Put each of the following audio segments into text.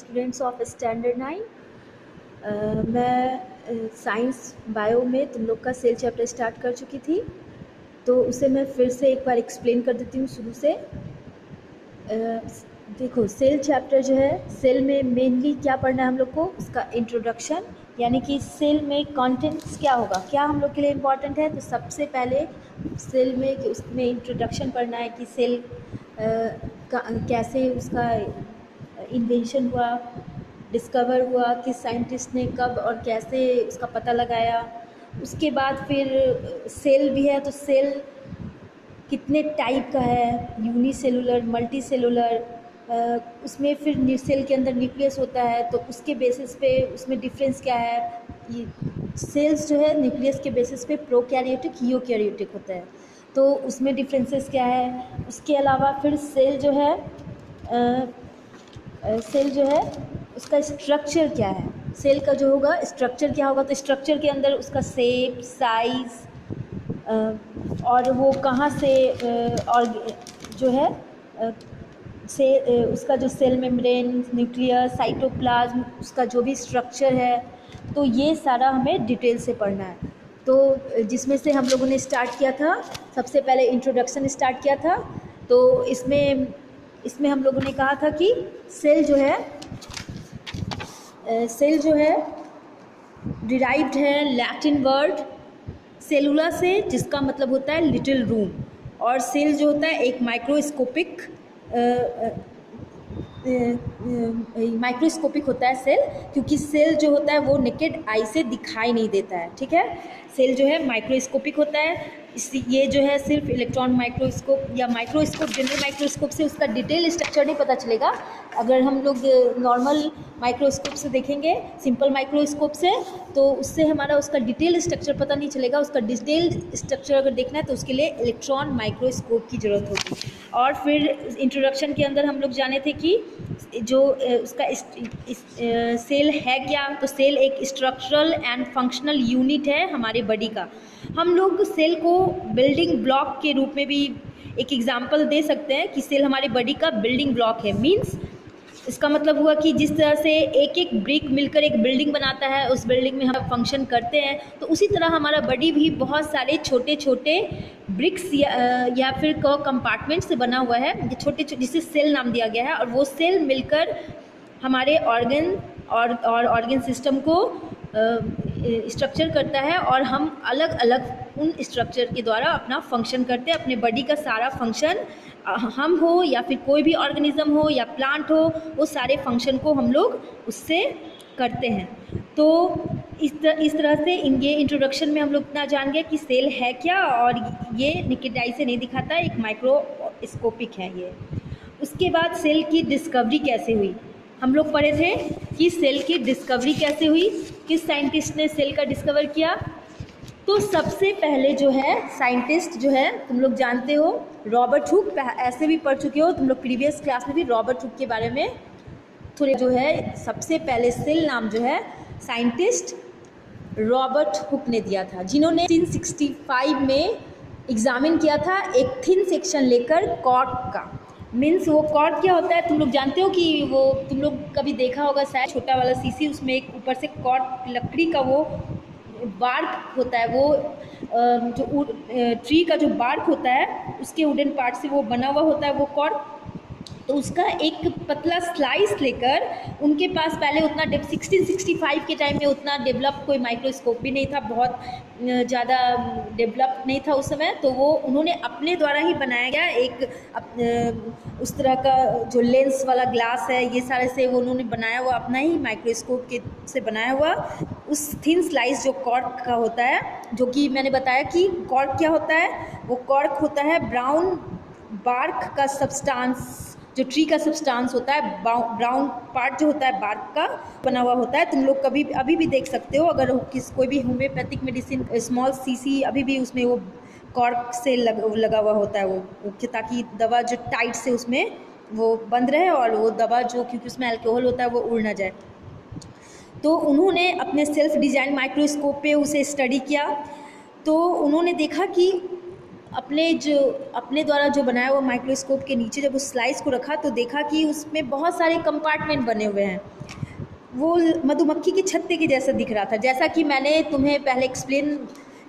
Students of standard 9। मैं science bio में तुम लोग का सेल चैप्टर स्टार्ट कर चुकी थी, तो उसे मैं फिर से एक बार एक्सप्लेन कर देती हूँ शुरू से। देखो, सेल चैप्टर जो है, सेल में मेनली क्या पढ़ना है हम लोग को, उसका इंट्रोडक्शन, यानी कि सेल में कंटेंट्स क्या होगा, क्या हम लोग के लिए इम्पॉर्टेंट है। तो सबसे पहले सेल में उसमें इंट्रोडक्शन पढ़ना है कि सेल कैसे उसका इन्वेंशन हुआ, डिस्कवर हुआ, किस साइंटिस्ट ने कब और कैसे उसका पता लगाया। उसके बाद फिर सेल भी है, तो सेल कितने टाइप का है, यूनिसेलुलर, मल्टी सेलुलर, उसमें फिर सेल के अंदर न्यूक्लियस होता है, तो उसके बेसिस पे उसमें डिफरेंस क्या है। ये सेल्स जो है न्यूक्लियस के बेसिस पे प्रोकैरियोटिक, यूकैरियोटिक होता है, तो उसमें डिफरेंसेस क्या है। उसके अलावा फिर सेल जो है उसका स्ट्रक्चर क्या है, सेल का जो होगा स्ट्रक्चर क्या होगा। तो स्ट्रक्चर के अंदर उसका शेप, साइज़, और वो कहाँ से और जो है उसका जो सेल मेम्ब्रेन, न्यूक्लियस, साइटोप्लाज्म, उसका जो भी स्ट्रक्चर है, तो ये सारा हमें डिटेल से पढ़ना है। तो जिसमें से हम लोगों ने स्टार्ट किया था, सबसे पहले इंट्रोडक्शन स्टार्ट किया था। तो इसमें हम लोगों ने कहा था कि सेल जो है डिराइव्ड है लैटिन वर्ड सेलुला से, जिसका मतलब होता है लिटिल रूम। और सेल जो होता है एक माइक्रोस्कोपिक होता है सेल, क्योंकि सेल जो होता है वो नेकेड आई से दिखाई नहीं देता है, ठीक है। सेल जो है माइक्रोस्कोपिक होता है, ये जो है सिर्फ इलेक्ट्रॉन माइक्रोस्कोप या माइक्रोस्कोप, जनरल माइक्रोस्कोप से उसका डिटेल स्ट्रक्चर नहीं पता चलेगा। अगर हम लोग नॉर्मल माइक्रोस्कोप से देखेंगे, सिंपल माइक्रोस्कोप से, तो उससे हमारा उसका डिटेल स्ट्रक्चर पता नहीं चलेगा। उसका डिटेल स्ट्रक्चर अगर देखना है तो उसके लिए इलेक्ट्रॉन माइक्रोस्कोप की ज़रूरत होगी। और फिर इंट्रोडक्शन के अंदर हम लोग जाने थे कि जो उसका सेल है क्या। तो सेल एक स्ट्रक्चरल एंड फंक्शनल यूनिट है हमारे बॉडी का। हम लोग सेल को बिल्डिंग ब्लॉक के रूप में भी एक एग्जांपल दे सकते हैं कि सेल हमारे बॉडी का बिल्डिंग ब्लॉक है। मींस इसका मतलब हुआ कि जिस तरह से एक एक ब्रिक मिलकर एक बिल्डिंग बनाता है, उस बिल्डिंग में हम फंक्शन करते हैं, तो उसी तरह हमारा बॉडी भी बहुत सारे छोटे छोटे ब्रिक्स या फिर कंपार्टमेंट से बना हुआ है, छोटे जिसे सेल नाम दिया गया है। और वो सेल मिलकर हमारे ऑर्गन और ऑर्गन सिस्टम को स्ट्रक्चर करता है, और हम अलग अलग उन स्ट्रक्चर के द्वारा अपना फंक्शन करते हैं। अपने बॉडी का सारा फंक्शन, हम हो या फिर कोई भी ऑर्गेनिज्म हो या प्लांट हो, वो सारे फंक्शन को हम लोग उससे करते हैं। तो इस तरह से ये इंट्रोडक्शन में हम लोग इतना जान गए कि सेल है क्या, और ये नेकेड आई से नहीं दिखाता, एक माइक्रोस्कोपिक है ये। उसके बाद सेल की डिस्कवरी कैसे हुई, हम लोग पढ़े थे कि सेल की डिस्कवरी कैसे हुई, किस साइंटिस्ट ने सेल का डिस्कवर किया। तो सबसे पहले जो है साइंटिस्ट जो है, तुम लोग जानते हो, रॉबर्ट हुक। ऐसे भी पढ़ चुके हो तुम लोग प्रीवियस क्लास में भी, रॉबर्ट हुक के बारे में थोड़े जो है। सबसे पहले सेल नाम जो है साइंटिस्ट रॉबर्ट हुक ने दिया था, जिन्होंने 1965 में एग्जामिन किया था एक थिन सेक्शन लेकर कॉर्क का। मीन्स वो कॉर्क क्या होता है, तुम लोग जानते हो कि वो तुम लोग कभी देखा होगा शायद, छोटा वाला सीसी, उसमें एक ऊपर से कॉर्क लकड़ी का वो बार्क होता है, वो जो ट्री का जो बार्क होता है उसके वुडन पार्ट से वो बना हुआ होता है वो कॉर्क। तो उसका एक पतला स्लाइस लेकर, उनके पास पहले उतना 1665 के टाइम में उतना डेवलप कोई माइक्रोस्कोप भी नहीं था, बहुत ज़्यादा डेवलप नहीं था उस समय। तो वो उन्होंने अपने द्वारा ही बनाया गया एक उस तरह का जो लेंस वाला ग्लास है, ये सारे से वो उन्होंने बनाया हुआ अपना ही माइक्रोस्कोप के से बनाया हुआ उस थिन स्लाइस जो कॉर्क का होता है। जो कि मैंने बताया कि कॉर्क क्या होता है, वो कॉर्क होता है ब्राउन बार्क का सब्सटेंस, जो ट्री का सब्सटेंस होता है, ब्राउन पार्ट जो होता है बार्क का बना हुआ होता है। तुम लोग कभी अभी भी देख सकते हो, अगर कोई भी होम्योपैथिक मेडिसिन स्मॉल सीसी, अभी भी उसमें वो कॉर्क से लगा हुआ होता है वो ताकि दवा जो टाइट से उसमें वो बंद रहे, और वो दवा जो, क्योंकि उसमें अल्कोहल होता है, वो उड़ ना जाए। तो उन्होंने अपने सेल्फ डिज़ाइन माइक्रोस्कोप पे उसे स्टडी किया। तो उन्होंने देखा कि अपने द्वारा जो बनाया हुआ माइक्रोस्कोप के नीचे जब उस स्लाइस को रखा तो देखा कि उसमें बहुत सारे कंपार्टमेंट बने हुए हैं। वो मधुमक्खी के छत्ते के जैसा दिख रहा था, जैसा कि मैंने तुम्हें पहले एक्सप्लेन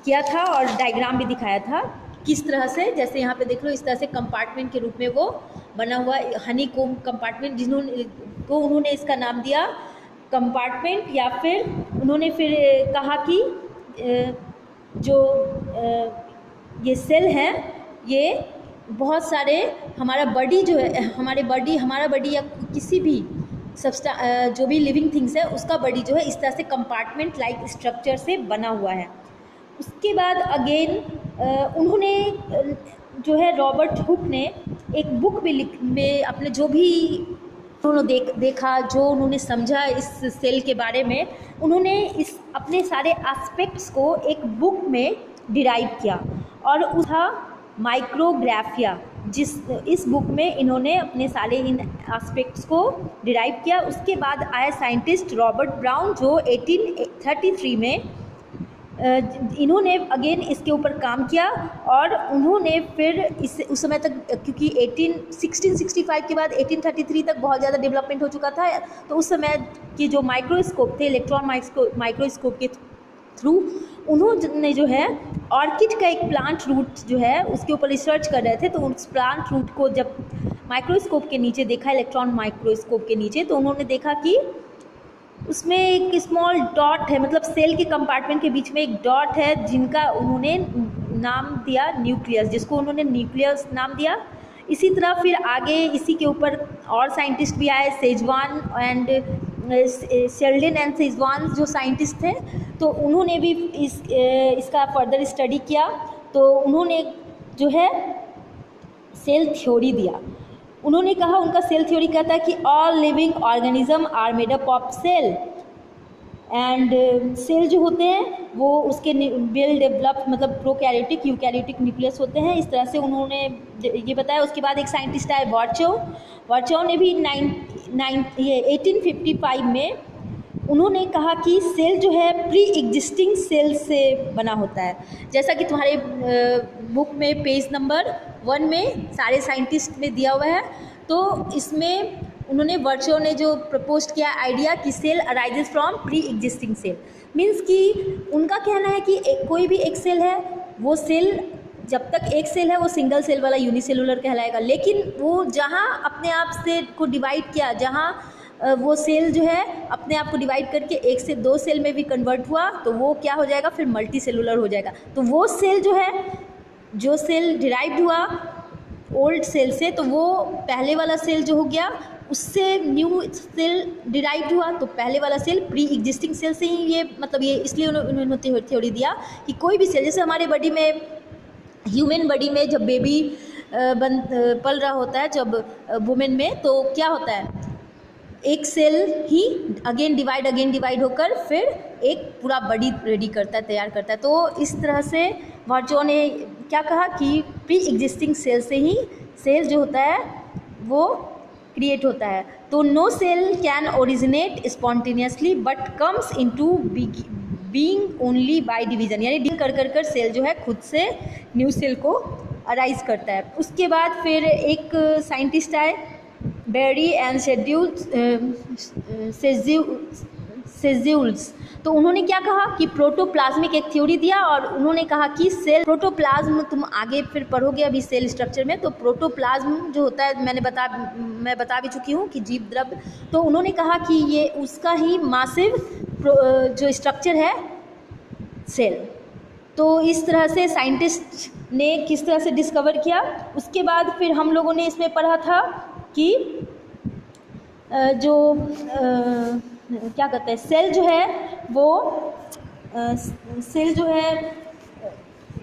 किया था और डायग्राम भी दिखाया था किस तरह से, जैसे यहाँ पे देख लो इस तरह से कंपार्टमेंट के रूप में वो बना हुआ हनी कोम कंपार्टमेंट, उन्होंने इसका नाम दिया कंपार्टमेंट। या फिर उन्होंने फिर कहा कि जो ये सेल हैं ये बहुत सारे हमारा बॉडी जो है, हमारा बॉडी या किसी भी जो भी लिविंग थिंग्स है उसका बॉडी जो है इस तरह से कंपार्टमेंट लाइक स्ट्रक्चर से बना हुआ है। उसके बाद अगेन उन्होंने जो है रॉबर्ट हुक ने एक बुक में अपने जो भी उन्होंने देखा, जो उन्होंने समझा इस सेल के बारे में, उन्होंने इस अपने सारे एस्पेक्ट्स को एक बुक में डिराइव किया और उसका माइक्रोग्राफिया, इस बुक में इन्होंने अपने सारे इन एस्पेक्ट्स को डिराइव किया। उसके बाद आया साइंटिस्ट रॉबर्ट ब्राउन जो 1833 में इन्होंने अगेन इसके ऊपर काम किया और उन्होंने फिर उस समय तक, क्योंकि 1665 के बाद 1833 तक बहुत ज़्यादा डेवलपमेंट हो चुका था, तो उस समय के जो माइक्रोस्कोप थे इलेक्ट्रॉन माइक्रोस्कोप के थ्रू उन्होंने जो है ऑर्किड का एक प्लांट रूट जो है उसके ऊपर रिसर्च कर रहे थे। तो उस प्लांट रूट को जब माइक्रोस्कोप के नीचे देखा, इलेक्ट्रॉन माइक्रोस्कोप के नीचे, तो उन्होंने देखा कि उसमें एक स्मॉल डॉट है, मतलब सेल के कंपार्टमेंट के बीच में एक डॉट है जिनका उन्होंने नाम दिया न्यूक्लियस, जिसको उन्होंने न्यूक्लियस नाम दिया। इसी तरह फिर आगे इसी के ऊपर और साइंटिस्ट भी आए, Schezwan and Sheldon and Schezwan जो साइंटिस्ट थे, तो उन्होंने भी इसका फर्दर स्टडी किया। तो उन्होंने जो है सेल थ्योरी दिया। उन्होंने कहा, उनका सेल थ्योरी कहता है कि all living organism are made up of cell and cell जो होते हैं वो उसके वेल डेवलप, मतलब प्रोकैरियोटिक यूकैरियोटिक न्यूक्लियस होते हैं, इस तरह से उन्होंने ये बताया। उसके बाद एक साइंटिस्ट आए वर्चो ने भी 1855 में उन्होंने कहा कि सेल जो है प्री एग्जिस्टिंग सेल से बना होता है। जैसा कि तुम्हारे बुक में पेज नंबर 1 में सारे साइंटिस्ट में दिया हुआ है, तो इसमें उन्होंने वर्चो ने जो प्रपोज किया आइडिया कि cell arises from pre existing cell, means कि उनका कहना है कि कोई भी एक सेल है, वो सेल जब तक एक सेल है वो सिंगल सेल वाला यूनिसेलुलर कहलाएगा, लेकिन वो जहाँ अपने आप से को डिवाइड किया, जहाँ वो सेल जो है अपने आप को डिवाइड करके 1 से 2 सेल में भी कन्वर्ट हुआ, तो वो क्या हो जाएगा, फिर मल्टी सेलुलर हो जाएगा। तो वो सेल जो है, जो सेल डिराइव्ड हुआ ओल्ड सेल से, तो वो पहले वाला सेल जो हो गया उससे न्यू सेल डिराइव्ड हुआ, तो पहले वाला सेल प्री एग्जिस्टिंग सेल से ही ये, मतलब ये इसलिए उन्होंने थ्योरी दिया कि कोई भी सेल, जैसे हमारे बॉडी में, ह्यूमन बॉडी में जब बेबी पल रहा होता है, जब वुमेन में, तो क्या होता है, एक सेल ही अगेन डिवाइड होकर फिर एक पूरा बॉडी रेडी करता है, तैयार करता है। तो इस तरह से वर्चो ने क्या कहा कि प्री एग्जिस्टिंग सेल से ही सेल जो होता है वो क्रिएट होता है। तो no cell can originate spontaneously but comes into being only by division, यानी डी कर सेल जो है खुद से न्यू सेल को अराइज करता है। उसके बाद फिर एक साइंटिस्ट आए बेरी एंड सेज्यूल्स, तो उन्होंने क्या कहा कि प्रोटोप्लाज्मिक एक थ्योरी दिया और उन्होंने कहा कि सेल प्रोटोप्लाज्म, तुम आगे फिर पढ़ोगे अभी सेल स्ट्रक्चर में, तो प्रोटोप्लाज्म जो होता है मैं बता भी चुकी हूँ कि जीव द्रव्य, तो उन्होंने कहा कि ये उसका ही मासिव जो स्ट्रक्चर है सेल। तो इस तरह से साइंटिस्ट ने किस तरह से डिस्कवर किया। उसके बाद फिर हम लोगों ने इसमें पढ़ा था कि जो क्या कहते हैं, सेल जो है वो सेल जो है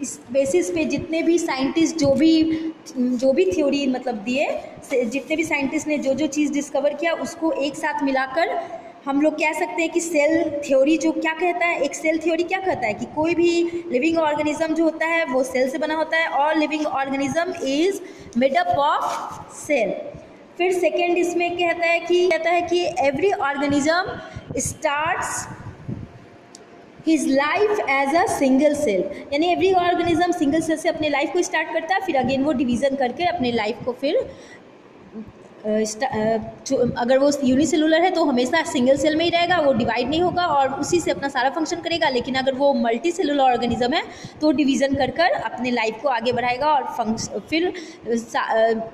इस बेसिस पे जितने भी साइंटिस्ट जो भी थ्योरी मतलब दिए, जितने भी साइंटिस्ट ने जो चीज़ डिस्कवर किया उसको एक साथ मिलाकर हम लोग कह सकते हैं कि सेल थ्योरी जो क्या कहता है, एक सेल थ्योरी क्या कहता है कि कोई भी लिविंग ऑर्गेनिज्म जो होता है वो सेल से बना होता है, और living organism is made up of cell. फिर सेकेंड इसमें कहता है कि every organism starts his life as a single cell, यानी एवरी ऑर्गेनिज्म सिंगल सेल से अपने लाइफ को स्टार्ट करता है, फिर अगेन वो डिवीज़न करके अपने लाइफ को फिर अगर वो यूनिसेलुलर है तो हमेशा सिंगल सेल में ही रहेगा, वो डिवाइड नहीं होगा और उसी से अपना सारा फंक्शन करेगा। लेकिन अगर वो मल्टी सेलुलर ऑर्गेनिज्म है तो डिवीज़न कर कर अपने लाइफ को आगे बढ़ाएगा और फिर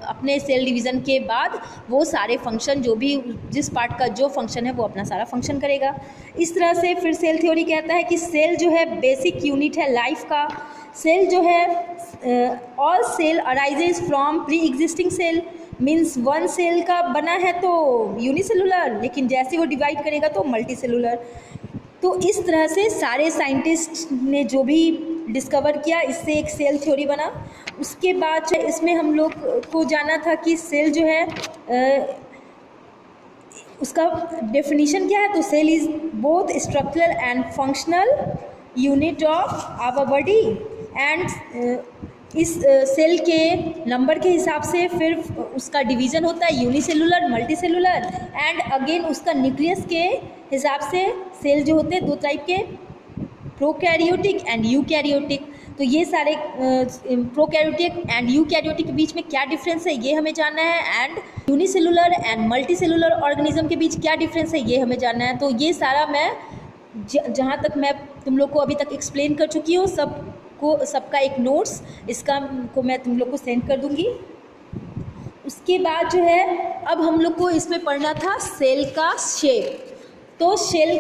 अपने सेल डिवीज़न के बाद वो सारे फंक्शन जो भी जिस पार्ट का जो फंक्शन है वो अपना सारा फंक्शन करेगा। इस तरह से फिर सेल थ्योरी कहता है कि सेल जो है बेसिक यूनिट है लाइफ का। सेल जो है all cell arises from pre existing cell, means one cell का बना है तो यूनिसेलुलर, लेकिन जैसे वो डिवाइड करेगा तो मल्टी सेलुलर। तो इस तरह से सारे साइंटिस्ट ने जो भी डिस्कवर किया इससे एक सेल थ्योरी बना। उसके बाद इसमें हम लोग को जाना था कि सेल जो है उसका डेफिनेशन क्या है। तो cell is both structural and functional unit of our body and इस सेल के नंबर के हिसाब से फिर उसका डिवीज़न होता है unicellular, multicellular and again उसका न्यूक्लियस के हिसाब से सेल जो होते हैं दो टाइप के, प्रोकैरियोटिक एंड यूकैरियोटिक। तो ये सारे प्रोकैरियोटिक एंड यूकैरियोटिक के बीच में क्या डिफरेंस है ये हमें जानना है, and unicellular and multi cellular organism के बीच क्या डिफरेंस है ये हमें जानना है। तो ये सारा मैं जहाँ तक मैं तुम लोग को अभी तक एक्सप्लेन कर चुकी हूँ सबका एक नोट्स इसका को मैं तुम लोग को सेंड कर दूँगी। उसके बाद जो है अब हम लोग को इसमें पढ़ना था सेल का शेप। तो सेल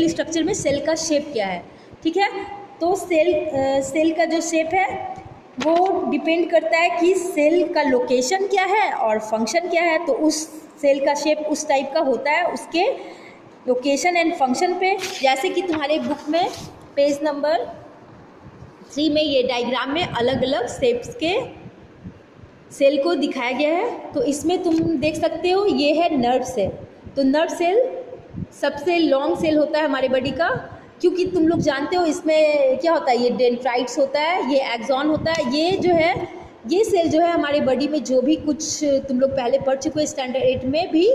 स्ट्रक्चर में सेल का शेप क्या है, ठीक है। तो सेल का जो शेप है वो डिपेंड करता है कि सेल का लोकेशन क्या है और फंक्शन क्या है। तो उस सेल का शेप उस टाइप का होता है उसके लोकेशन एंड फंक्शन पे। जैसे कि तुम्हारे बुक में पेज नंबर 3 में ये डायग्राम में अलग अलग शेप्स के सेल को दिखाया गया है। तो इसमें तुम देख सकते हो ये है नर्व सेल। तो नर्व सेल सबसे लॉन्ग सेल होता है हमारे बॉडी का, क्योंकि तुम लोग जानते हो इसमें क्या होता है, ये डेंड्राइट्स होता है, ये एक्सॉन होता है। ये जो है ये सेल जो है हमारे बॉडी में जो भी कुछ तुम लोग पहले पढ़ चुके हो स्टैंडर्ड 8 में भी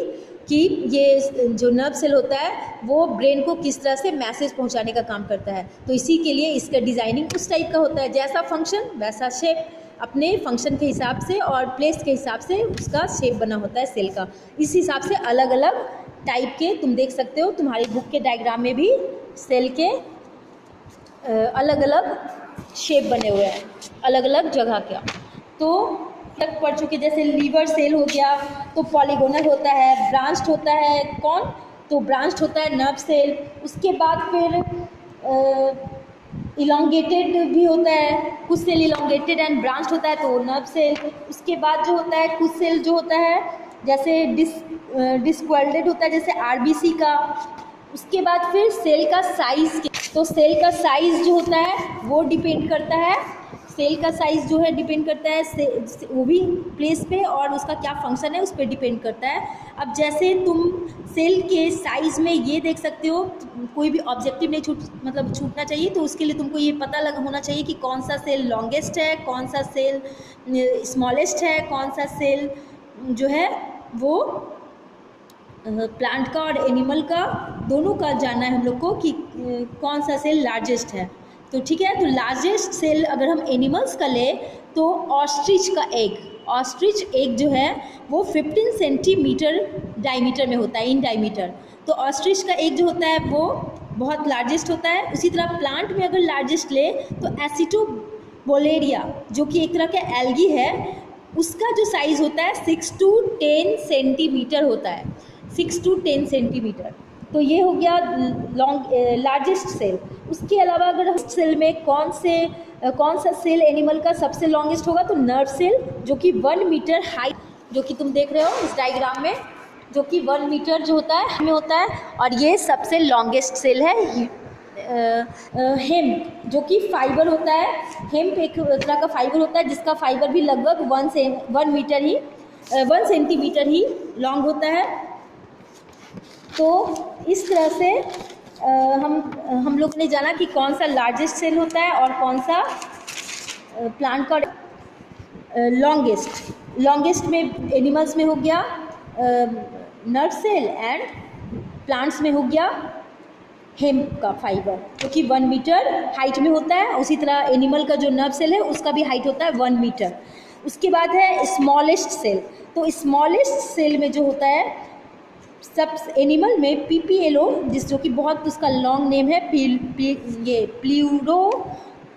कि ये जो नर्व सेल होता है वो ब्रेन को किस तरह से मैसेज पहुंचाने का काम करता है। तो इसी के लिए इसका डिज़ाइनिंग उस टाइप का होता है, जैसा फंक्शन वैसा शेप, अपने फंक्शन के हिसाब से और प्लेस के हिसाब से उसका शेप बना होता है सेल का। इस हिसाब से अलग अलग टाइप के तुम देख सकते हो तुम्हारी बुक के डायग्राम में भी सेल के अलग अलग शेप बने हुए हैं अलग अलग जगह का। तो तक पढ़ चुके, जैसे लीवर सेल हो गया तो पॉलीगोनल होता है, ब्रांच्ड होता है कौन, तो ब्रांच्ड होता है नर्व सेल। उसके बाद फिर इलोंगेटेड भी होता है, कुछ सेल इलोंगेटेड एंड ब्रांच्ड होता है तो नर्व सेल। उसके बाद जो होता है कुछ सेल जो होता है जैसे डिस्क्वाल्टेड होता है जैसे आरबीसी का। उसके बाद फिर सेल का साइज़, तो सेल का साइज़ जो होता है वो डिपेंड करता है, सेल का साइज़ जो है डिपेंड करता है वो भी प्लेस पे और उसका क्या फंक्शन है उस पर डिपेंड करता है। अब जैसे तुम सेल के साइज़ में ये देख सकते हो, कोई भी ऑब्जेक्टिव नहीं छूटना चाहिए। तो उसके लिए तुमको ये पता होना चाहिए कि कौन सा सेल लॉन्गेस्ट है, कौन सा सेल स्मॉलेस्ट है, कौन सा सेल जो है वो प्लांट का और एनिमल का दोनों का जानना है हम लोग को कि कौन सा सेल लार्जेस्ट है। तो ठीक है, तो लार्जेस्ट सेल अगर हम एनिमल्स का ले तो ऑस्ट्रिच का एग जो है वो 15 सेंटीमीटर डायमीटर में होता है, इन डायमीटर। तो ऑस्ट्रिच का एग जो होता है वो बहुत लार्जेस्ट होता है। उसी तरह प्लांट में अगर लार्जेस्ट ले तो एसिटोबोलेरिया जो कि एक तरह का एल्गी है, उसका जो साइज़ होता है 6 to 10 सेंटीमीटर होता है, 6 to 10 सेंटीमीटर। तो ये हो गया लार्जेस्ट सेल। उसके अलावा अगर सेल में कौन सा सेल एनिमल का सबसे लॉन्गेस्ट होगा तो नर्व सेल, जो कि 1 मीटर हाइट, जो कि तुम देख रहे हो इस डायग्राम में, जो कि 1 मीटर जो होता है में होता है और ये सबसे लॉन्गेस्ट सेल है। हेम्प जो कि फाइबर होता है, हेम्प एक तरह का फाइबर होता है जिसका फाइबर भी लगभग 1 सेंटीमीटर ही लॉन्ग होता है। तो इस तरह से हम लोग ने जाना कि कौन सा लार्जेस्ट सेल होता है और कौन सा प्लांट का लॉन्गेस्ट में एनिमल्स में हो गया नर्व सेल एंड प्लांट्स में हो गया हेम्प का फाइबर, जो कि 1 मीटर हाइट में होता है। उसी तरह एनिमल का जो नर्व सेल है उसका भी हाइट होता है 1 मीटर। उसके बाद है स्मॉलेस्ट सेल। तो स्मॉलेस्ट सेल में जो होता है सब एनिमल में पीपीएलओ, जो कि बहुत उसका लॉन्ग नेम है, ये प्लूरो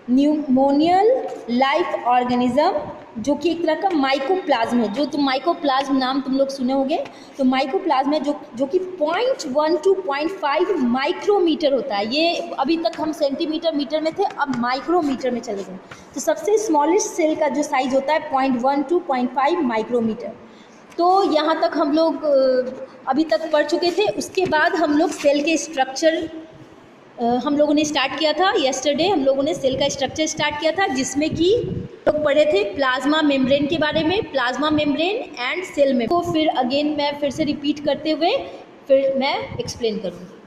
न्यूमोनियल लाइफ ऑर्गेनिज्म, जो कि एक तरह का माइकोप्लाज्म है। जो तुम माइकोप्लाज्म नाम तुम लोग सुने होंगे, तो माइकोप्लाज्म है जो कि 0.1 to 0.5 माइक्रोमीटर होता है। ये अभी तक हम सेंटीमीटर मीटर में थे, अब माइक्रोमीटर में चले गए। तो सबसे स्मॉलेस्ट सेल का जो साइज होता है 0.1 to 0.5 माइक्रोमीटर। तो यहाँ तक हम लोग अभी तक पढ़ चुके थे। उसके बाद हम लोग सेल के स्ट्रक्चर हम लोगों ने स्टार्ट किया था। येस्टरडे हम लोगों ने सेल का स्ट्रक्चर स्टार्ट किया था, जिसमें कि लोग पढ़े थे प्लाज्मा मेम्ब्रेन के बारे में, प्लाज्मा मेम्ब्रेन एंड सेल में। तो फिर अगेन मैं फिर से रिपीट करते हुए फिर मैं एक्सप्लेन करूँगी।